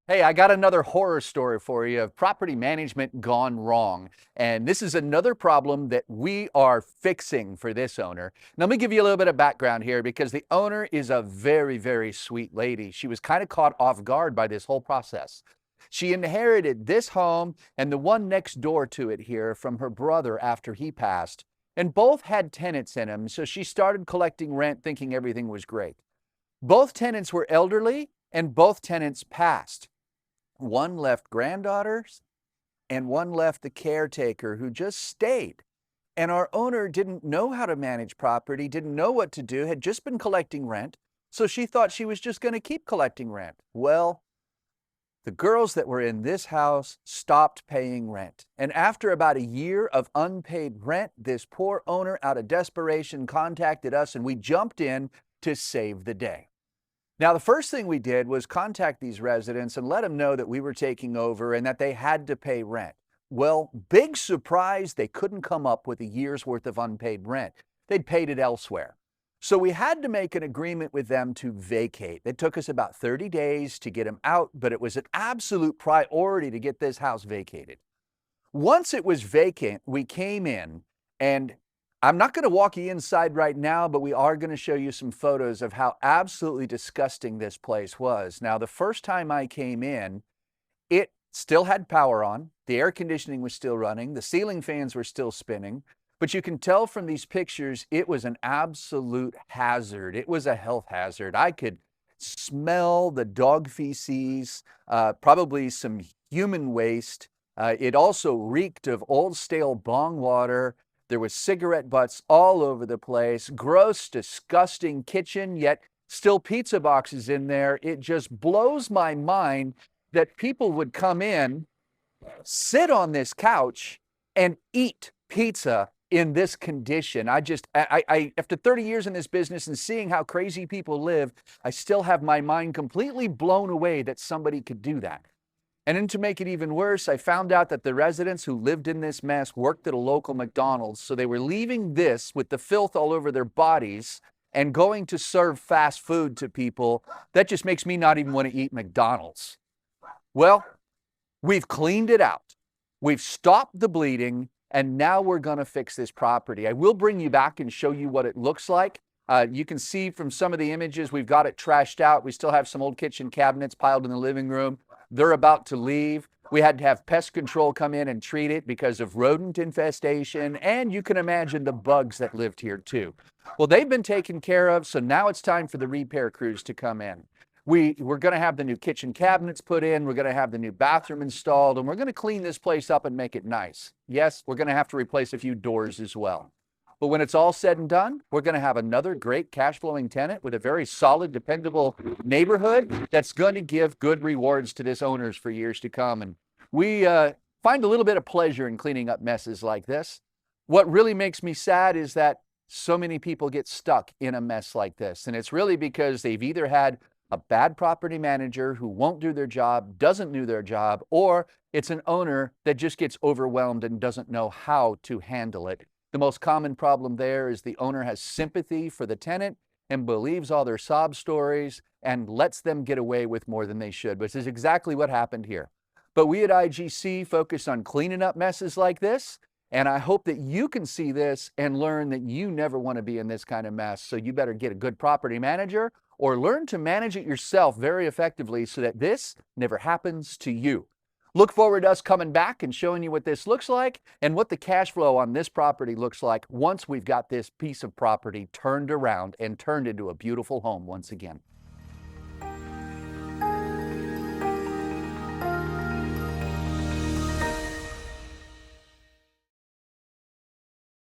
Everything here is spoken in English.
Hey, I got another horror story for you of property management gone wrong. And this is another problem that we are fixing for this owner. Now, let me give you a little bit of background here because the owner is a very, very sweet lady. She was kind of caught off guard by this whole process. She inherited this home and the one next door to it here from her brother after he passed. And both had tenants in them, so she started collecting rent thinking everything was great. Both tenants were elderly and both tenants passed. One left granddaughters and one left the caretaker who just stayed. And our owner didn't know how to manage property, didn't know what to do, had just been collecting rent. So she thought she was just going to keep collecting rent. Well, the girls that were in this house stopped paying rent. And after about a year of unpaid rent, this poor owner, out of desperation, contacted us and we jumped in to save the day. Now, the first thing we did was contact these residents and let them know that we were taking over and that they had to pay rent. Well, big surprise, they couldn't come up with a year's worth of unpaid rent. They'd paid it elsewhere. So we had to make an agreement with them to vacate. It took us about 30 days to get them out, but it was an absolute priority to get this house vacated. Once it was vacant, we came in, and I'm not going to walk you inside right now, but we are going to show you some photos of how absolutely disgusting this place was. Now, the first time I came in, it still had power on. The air conditioning was still running. The ceiling fans were still spinning. But you can tell from these pictures, it was an absolute hazard. It was a health hazard. I could smell the dog feces, probably some human waste. It also reeked of old stale bong water. There was cigarette butts all over the place, gross, disgusting kitchen, yet still pizza boxes in there. It just blows my mind that people would come in, sit on this couch, and eat pizza in this condition. After 30 years in this business and seeing how crazy people live, I still have my mind completely blown away that somebody could do that. And then to make it even worse, I found out that the residents who lived in this mess worked at a local McDonald's. So they were leaving this with the filth all over their bodies and going to serve fast food to people. That just makes me not even want to eat McDonald's. Well, we've cleaned it out. We've stopped the bleeding, and now we're going to fix this property. I will bring you back and show you what it looks like. You can see from some of the images, we've got it trashed out. We still have some old kitchen cabinets piled in the living room. They're about to leave. We had to have pest control come in and treat it because of rodent infestation. And you can imagine the bugs that lived here too. Well, they've been taken care of. So now it's time for the repair crews to come in. We're going to have the new kitchen cabinets put in. We're going to have the new bathroom installed. And we're going to clean this place up and make it nice. Yes, we're going to have to replace a few doors as well. But when it's all said and done, we're going to have another great cash flowing tenant with a very solid, dependable neighborhood that's going to give good rewards to this owners for years to come. And we find a little bit of pleasure in cleaning up messes like this. What really makes me sad is that so many people get stuck in a mess like this. And it's really because they've either had a bad property manager who won't do their job, doesn't do their job, or it's an owner that just gets overwhelmed and doesn't know how to handle it. The most common problem there is the owner has sympathy for the tenant and believes all their sob stories and lets them get away with more than they should, which is exactly what happened here. But we at IGC focus on cleaning up messes like this, and I hope that you can see this and learn that you never want to be in this kind of mess. So you better get a good property manager or learn to manage it yourself very effectively so that this never happens to you. Look forward to us coming back and showing you what this looks like and what the cash flow on this property looks like once we've got this piece of property turned around and turned into a beautiful home once again.